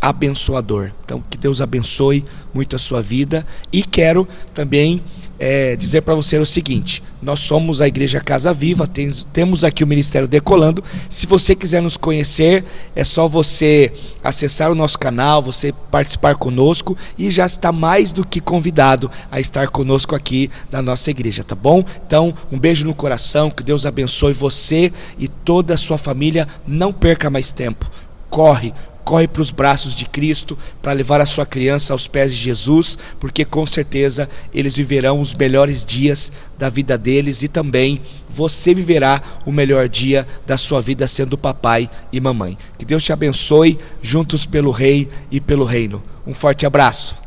abençoador. Então que Deus abençoe muito a sua vida, e quero também dizer para você o seguinte: nós somos a Igreja Casa Viva, temos aqui o Ministério Decolando. Se você quiser nos conhecer, é só você acessar o nosso canal, você participar conosco, e já está mais do que convidado a estar conosco aqui na nossa igreja, tá bom? Então, um beijo no coração, que Deus abençoe você e toda a sua família. Não perca mais tempo, corre para os braços de Cristo, para levar a sua criança aos pés de Jesus, porque com certeza eles viverão os melhores dias da vida deles, e também você viverá o melhor dia da sua vida sendo papai e mamãe. Que Deus te abençoe, juntos pelo Rei e pelo Reino. Um forte abraço.